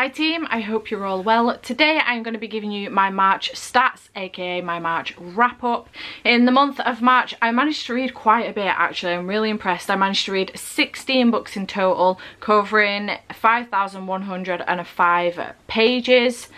Hi team, I hope you're all well. Today I'm going to be giving you my March stats, aka my March wrap up. In the month of March I managed to read quite a bit actually. I'm really impressed. I managed to read 16 books in total, covering 5,105 pages.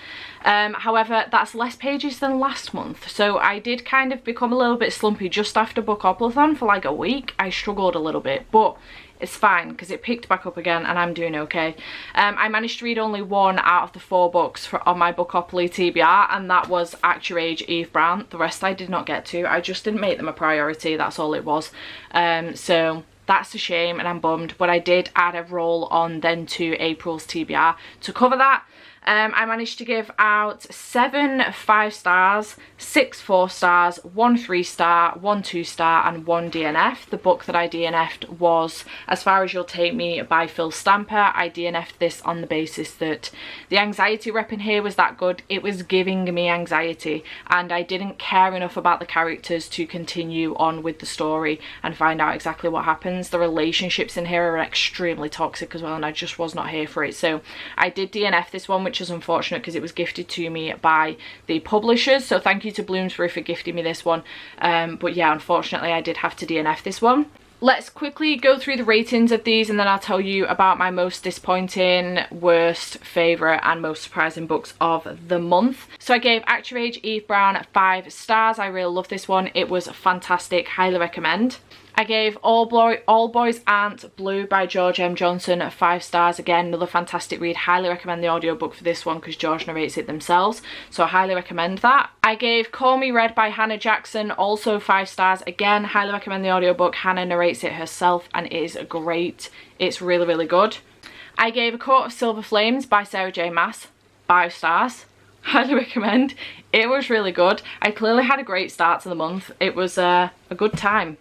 However, that's less pages than last month, so I did kind of become a little bit slumpy just after book upathon for like a week. I struggled a little bit, but it's fine because it picked back up again and I'm doing okay. I managed to read only one out of the 4 books on my Bookopoly TBR, and that was Act Your Age, Eve Brown. The rest I did not get to. I just didn't make them a priority, that's all it was. So that's a shame and I'm bummed, but I did add a roll on then to April's TBR to cover that. I managed to give out 7 5 stars, 6 4 stars, 1 3 star, 1 2 star and 1 DNF. The book that I DNF'd was As Far As You'll Take Me by Phil Stamper. I DNF'd this on the basis that the anxiety rep in here was that good. It was giving me anxiety and I didn't care enough about the characters to continue on with the story and find out exactly what happens. The relationships in here are extremely toxic as well and I just was not here for it. So I did DNF this one, which is unfortunate because it was gifted to me by the publishers, so thank you to Bloomsbury for gifting me this one. But yeah, unfortunately I did have to DNF this one. Let's quickly go through the ratings of these and then I'll tell you about my most disappointing, worst, favourite and most surprising books of the month. So I gave Act Your Age, Eve Brown 5 stars. I really love this one. It was fantastic. Highly recommend. I gave All Boys Aren't Blue by George M. Johnson 5 stars. Again, another fantastic read. Highly recommend the audiobook for this one because George narrates it themselves. So I highly recommend that. I gave Call Me Red by Hannah Jackson also 5 stars. Again, highly recommend the audiobook. Hannah narrates it herself and it is great. It's really, really good. I gave A Court of Silver Flames by Sarah J. Maas 5 stars. Highly recommend. It was really good. I clearly had a great start to the month. It was a good time.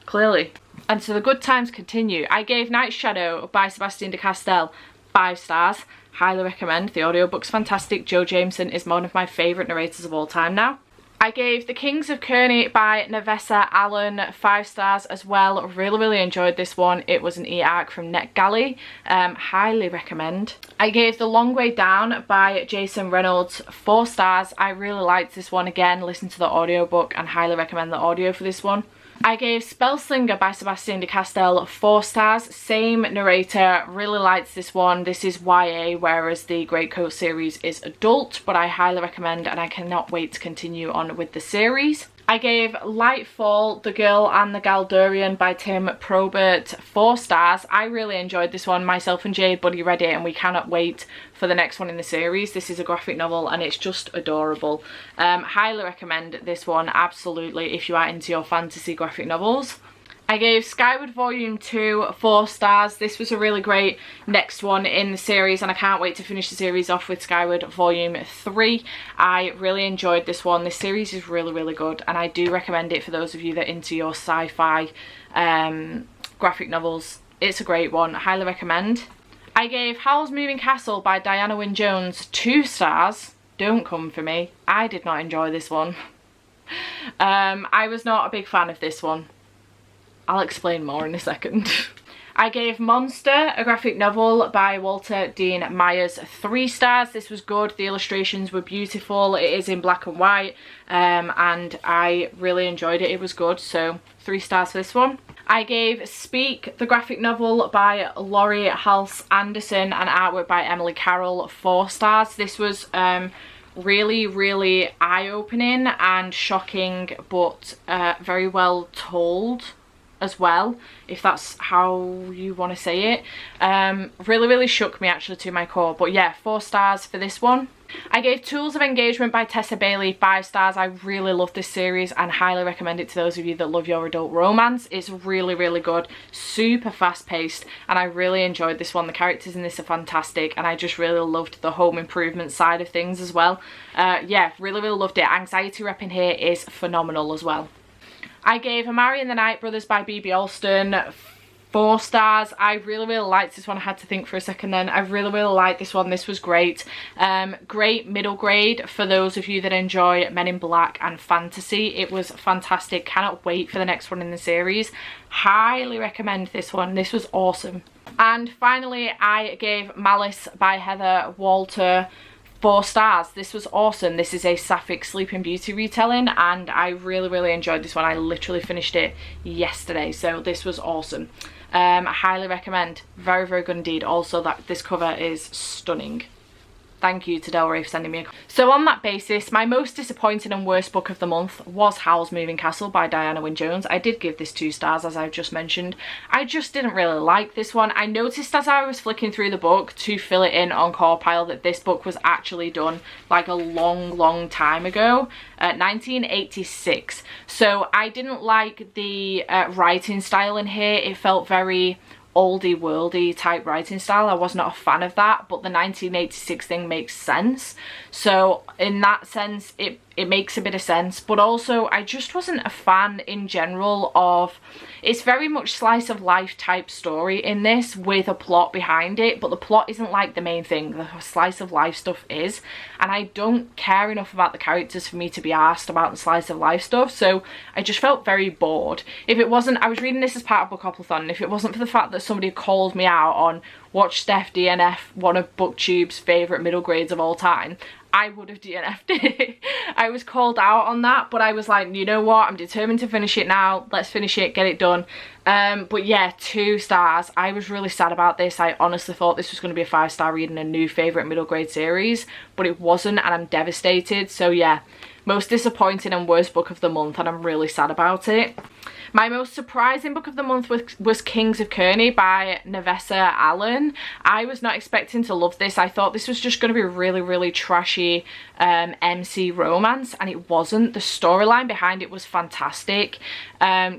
Clearly. And so the good times continue. I gave Night Shadow by Sebastian de Castell 5 stars. Highly recommend. The audiobook's fantastic. Joe Jameson is one of my favourite narrators of all time now. I gave The Kings of Kearney by Nevessa Allen 5 stars as well. Really, really enjoyed this one. It was an e-arc from NetGalley. Highly recommend. I gave The Long Way Down by Jason Reynolds 4 stars. I really liked this one. Again, listen to the audiobook and highly recommend the audio for this one. I gave Spellslinger by Sebastian de Castell 4 stars. Same narrator, really liked this one. This is YA, whereas the Greatcoat series is adult, but I highly recommend and I cannot wait to continue on with the series. I gave Lightfall, The Girl and the Galdurian by Tim Probert 4 stars. I really enjoyed this one. Myself and Jade Buddy read it and we cannot wait for the next one in the series. This is a graphic novel and it's just adorable. Highly recommend this one, absolutely, if you are into your fantasy graphic novels. I gave Skyward Volume 2 4 stars. This was a really great next one in the series and I can't wait to finish the series off with Skyward Volume 3. I really enjoyed this one. This series is really, really good and I do recommend it for those of you that are into your sci-fi graphic novels. It's a great one. Highly recommend. I gave Howl's Moving Castle by Diana Wynne Jones 2 stars. Don't come for me. I did not enjoy this one. I was not a big fan of this one. I'll explain more in a second. I gave Monster, a graphic novel by Walter Dean Myers 3 stars. This was good. The illustrations were beautiful. It is in black and white and I really enjoyed it. It was good, so 3 stars for this one. I gave Speak, the graphic novel by Laurie Halse Anderson and artwork by Emily Carroll 4 stars. This was really, really eye-opening and shocking, but very well told as well, if that's how you want to say it. Really, really shook me actually to my core, but yeah, 4 stars for this one. I gave Tools of Engagement by Tessa Bailey 5 stars. I really love this series and highly recommend it to those of you that love your adult romance. It's really, really good, super fast paced and I really enjoyed this one. The characters in this are fantastic and I just really loved the home improvement side of things as well. Yeah, really, really loved it. Anxiety rep in here is phenomenal as well. I gave Amari and the Night Brothers by B.B. Alston 4 stars. I really, really liked this one. I had to think for a second then. I really, really liked this one. This was great. Great middle grade for those of you that enjoy Men in Black and fantasy. It was fantastic. Cannot wait for the next one in the series. Highly recommend this one. This was awesome. And finally, I gave Malice by Heather Walter 4 stars. This was awesome. This is a Sapphic Sleeping Beauty retelling, and I really enjoyed this one. I literally finished it yesterday, so this was awesome. I highly recommend. Very good indeed. Also, that this cover is stunning. Thank you to Del Rey for sending me a copy. So on that basis, my most disappointing and worst book of the month was Howl's Moving Castle by Diana Wynne Jones. I did give this 2 stars, as I've just mentioned. I just didn't really like this one. I noticed as I was flicking through the book to fill it in on Corpile that this book was actually done like a long time ago, 1986. So I didn't like the writing style in here. It felt very oldie worldy type writing style. I was not a fan of that, but the 1986 thing makes sense. So in that sense, it makes a bit of sense. But also, I just wasn't a fan in general of, it's very much slice of life type story in this with a plot behind it, but the plot isn't like the main thing. The slice of life stuff is, and I don't care enough about the characters for me to be asked about the slice of life stuff. So I just felt very bored. If it wasn't, I was reading this as part of Bookoplathon, and if it wasn't for the fact that somebody called me out on watch Steph DNF one of BookTube's favourite middle grades of all time, I would have DNF'd it. I was called out on that, but I was like, you know what, I'm determined to finish it now. Let's finish it, get it done. But yeah, 2 stars. I was really sad about this. I honestly thought this was going to be a 5-star read and a new favourite middle grade series, but it wasn't, and I'm devastated. So yeah, most disappointing and worst book of the month, and I'm really sad about it. My most surprising book of the month was Kings of Kearney by Nevessa Allen. I was not expecting to love this. I thought this was just going to be a really trashy MC romance, and it wasn't. The storyline behind it was fantastic.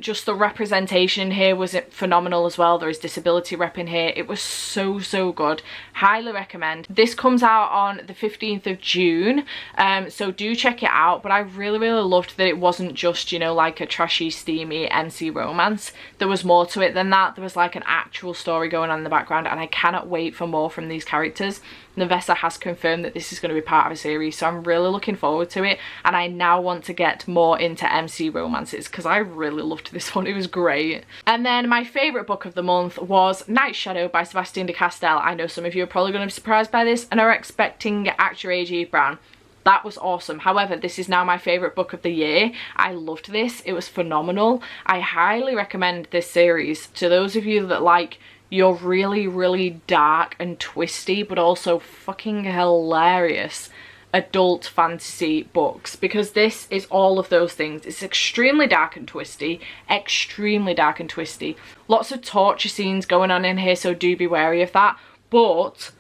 Just the representation here was phenomenal as well. There is disability rep in here. It was so good. Highly recommend. This comes out on the 15th of June, so do check it out. But I really loved that it wasn't just, you know, like a trashy steamy MC romance. There was more to it than that. There was like an actual story going on in the background, and I cannot wait for more from these characters. Nevessa has confirmed that this is going to be part of a series, so I'm really looking forward to it, and I now want to get more into MC romances because I really loved this one. It was great. And then my favourite book of the month was Night Shadow by Sebastian de Castell. I know some of you are probably going to be surprised by this and are expecting Actual Age Eve Brown. That was awesome. However, this is now my favourite book of the year. I loved this. It was phenomenal. I highly recommend this series to those of you that like your really dark and twisty but also fucking hilarious adult fantasy books, because this is all of those things. It's extremely dark and twisty, lots of torture scenes going on in here, so do be wary of that, but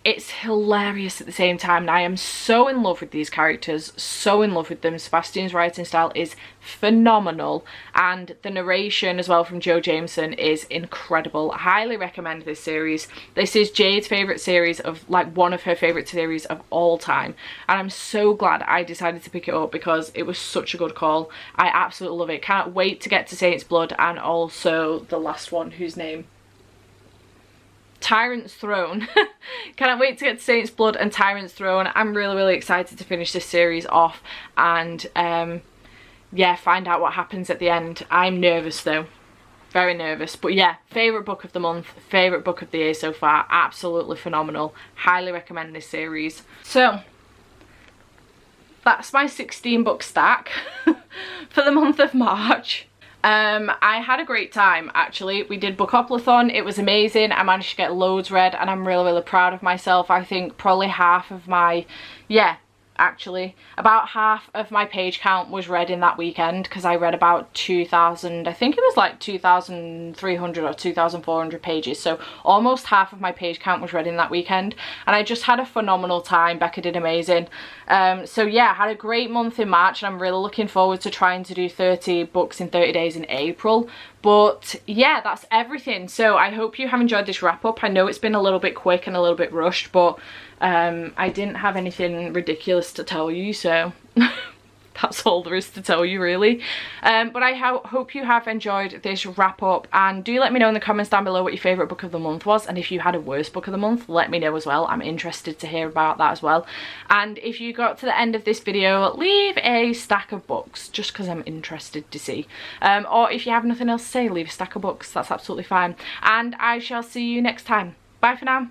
it's hilarious at the same time, and I am so in love with these characters, so in love with them. Sebastian's writing style is phenomenal, and the narration as well from Joe Jameson is incredible. I highly recommend this series. This is Jade's favourite series of, like, one of her favourite series of all time, and I'm so glad I decided to pick it up because it was such a good call. I absolutely love it. Can't wait to get to Saint's Blood, and also the last one, whose name? Tyrant's Throne. Cannot wait to get to Saint's Blood and Tyrant's Throne. I'm really excited to finish this series off and yeah, find out what happens at the end. I'm nervous though, very nervous, but yeah, favourite book of the month, favourite book of the year so far. Absolutely phenomenal. Highly recommend this series. So that's my 16 book stack for the month of March. I had a great time actually. We did Bookoplathon, it was amazing. I managed to get loads read and I'm really proud of myself. I think probably half of my, actually about half of my page count was read in that weekend, because I read about 2,000, I think it was like 2,300 or 2,400 pages, so almost half of my page count was read in that weekend, and I just had a phenomenal time. Becca did amazing. So yeah, I had a great month in March, and I'm really looking forward to trying to do 30 books in 30 days in April. But yeah, that's everything. So I hope you have enjoyed this wrap up. I know it's been a little bit quick and a little bit rushed, but I didn't have anything ridiculous to tell you, so That's all there is to tell you, really. But I hope you have enjoyed this wrap up, and do let me know in the comments down below what your favourite book of the month was, and if you had a worst book of the month, let me know as well. I'm interested to hear about that as well. And if you got to the end of this video, leave a stack of books, just because I'm interested to see. Or if you have nothing else to say, leave a stack of books. That's absolutely fine. And I shall see you next time. Bye for now.